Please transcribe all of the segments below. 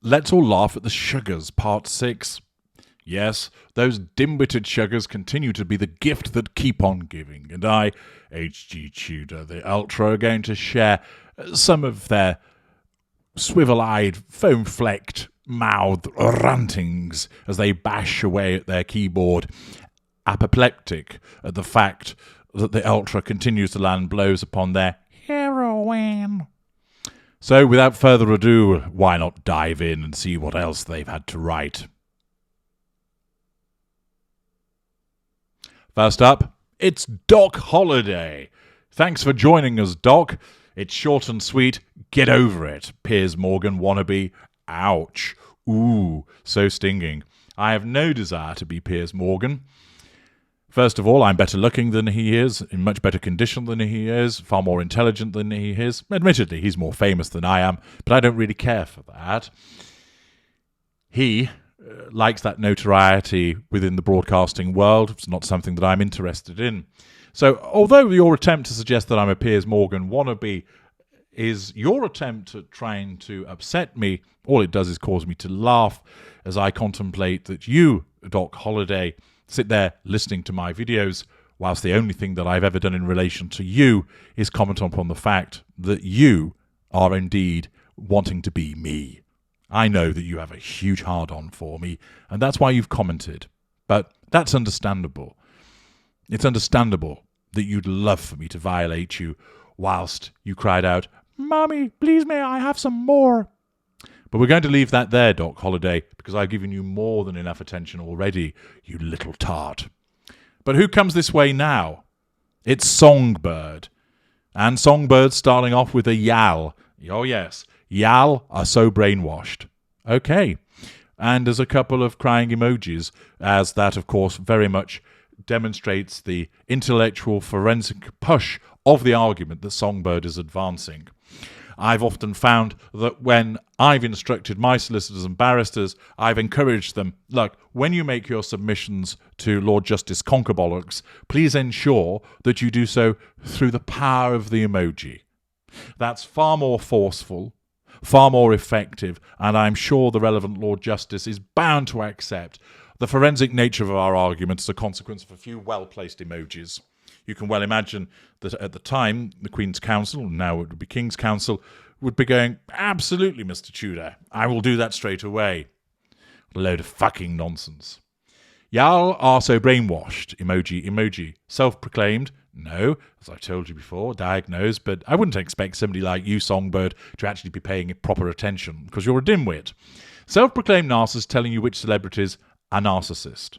Let's all laugh at the sugars, part 6. Yes, those dim-witted sugars continue to be the gift that keep on giving, and I, H.G. Tudor, the Ultra, are going to share some of their swivel-eyed, foam-flecked, mouthed rantings as they bash away at their keyboard, apoplectic at the fact that the Ultra continues to land blows upon their heroine. So, without further ado, why not dive in and see what else they've had to write? First up, it's Doc Holliday. Thanks for joining us, Doc. It's short and sweet. Get over it. Piers Morgan wannabe. Ouch. Ooh, so stinging. I have no desire to be Piers Morgan. First of all, I'm better looking than he is, in much better condition than he is, far more intelligent than he is. Admittedly, he's more famous than I am, but I don't really care for that. He likes that notoriety within the broadcasting world. It's not something that I'm interested in. So, although your attempt to suggest that I'm a Piers Morgan wannabe is your attempt at trying to upset me, all it does is cause me to laugh as I contemplate that you, Doc Holliday, sit there listening to my videos, whilst the only thing that I've ever done in relation to you is comment upon the fact that you are indeed wanting to be me. I know that you have a huge hard-on for me, and that's why you've commented. But that's understandable. It's understandable that you'd love for me to violate you whilst you cried out, "Mummy, please may I have some more?" But we're going to leave that there, Doc Holliday, because I've given you more than enough attention already, you little tart. But who comes this way now? It's Songbird. And Songbird starting off with a yal. Oh yes, yal are so brainwashed. Okay. And there's a couple of crying emojis, as that, of course, very much demonstrates the intellectual forensic push of the argument that Songbird is advancing. I've often found that when I've instructed my solicitors and barristers, I've encouraged them, look, when you make your submissions to Lord Justice Conkerbollocks, please ensure that you do so through the power of the emoji. That's far more forceful, far more effective, and I'm sure the relevant Lord Justice is bound to accept the forensic nature of our argument as a consequence of a few well-placed emojis. You can well imagine that at the time, the Queen's Counsel, now it would be King's Counsel, would be going, absolutely, Mr. Tudor, I will do that straight away. A load of fucking nonsense. Y'all are so brainwashed, emoji. Self-proclaimed, no, as I've told you before, diagnosed, but I wouldn't expect somebody like you, Songbird, to actually be paying it proper attention, because you're a dimwit. Self-proclaimed narcissist telling you which celebrities are narcissist.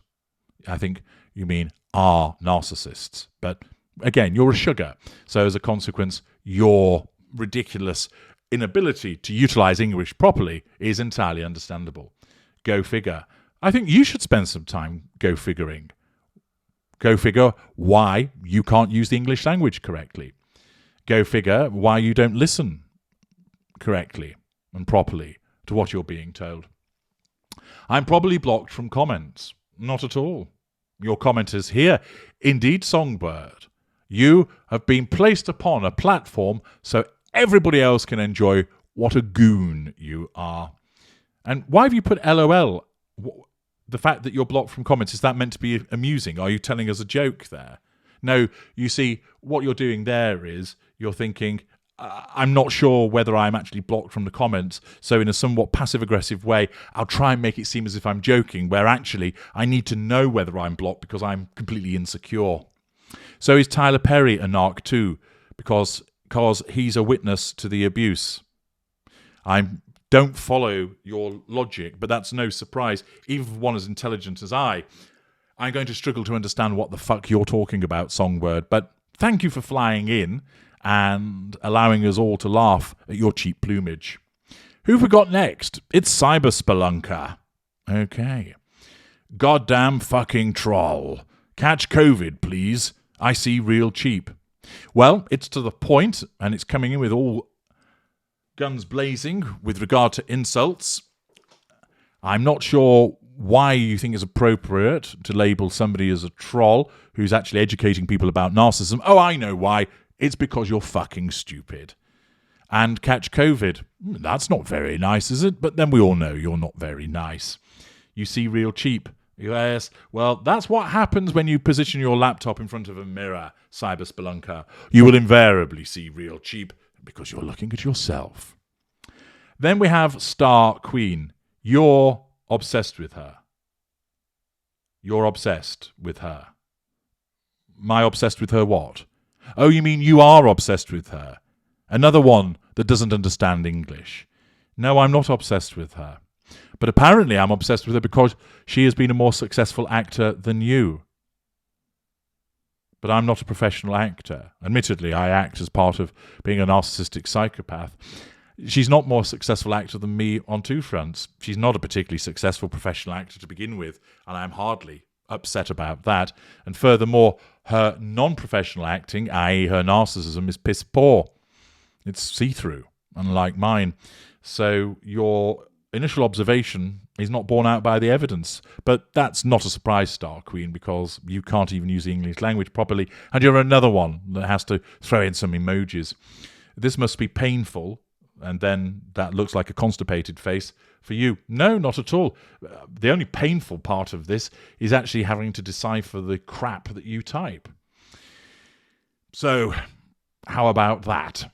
I think you mean are narcissists. But again, you're a sugar. So as a consequence, your ridiculous inability to utilize English properly is entirely understandable. Go figure. I think you should spend some time go figuring. Go figure why you can't use the English language correctly. Go figure why you don't listen correctly and properly to what you're being told. I'm probably blocked from comments. Not at all. Your commenters here, indeed, Songbird. You have been placed upon a platform so everybody else can enjoy what a goon you are. And why have you put LOL? The fact that you're blocked from comments, is that meant to be amusing? Are you telling us a joke there? No, you see, what you're doing there is you're thinking, I'm not sure whether I'm actually blocked from the comments, so in a somewhat passive-aggressive way, I'll try and make it seem as if I'm joking, where actually I need to know whether I'm blocked because I'm completely insecure. So is Tyler Perry a narc too, because he's a witness to the abuse? I don't follow your logic, but that's no surprise. Even for one as intelligent as I'm going to struggle to understand what the fuck you're talking about, Songbird, but thank you for flying in and allowing us all to laugh at your cheap plumage. Who've we got next? It's Cyber Spelunker. Okay. Goddamn fucking troll. Catch COVID, please. I see real cheap. Well, it's to the point, and it's coming in with all guns blazing with regard to insults. I'm not sure why you think it's appropriate to label somebody as a troll who's actually educating people about narcissism. Oh, I know why. It's because you're fucking stupid. and catch COVID. That's not very nice, is it? But then we all know you're not very nice. You see real cheap. Yes, well, that's what happens when you position your laptop in front of a mirror, cyber spelunker. You will invariably see real cheap because you're looking at yourself. Then we have Star Queen. You're obsessed with her. You're obsessed with her. Am I obsessed with her what? Oh, you mean you are obsessed with her? Another one that doesn't understand English. No, I'm not obsessed with her. But apparently I'm obsessed with her because she has been a more successful actor than you. But I'm not a professional actor. Admittedly, I act as part of being a narcissistic psychopath. She's not more successful actor than me on two fronts. She's not a particularly successful professional actor to begin with, and I'm hardly upset about that. And furthermore, her non-professional acting, i.e. her narcissism, is piss poor. It's see-through, unlike mine. So your initial observation is not borne out by the evidence. But that's not a surprise, Star Queen, because you can't even use the English language properly, and you're another one that has to throw in some emojis. This must be painful, and then that looks like a constipated face for you. No, not at all. The only painful part of this is actually having to decipher the crap that you type. So, how about that?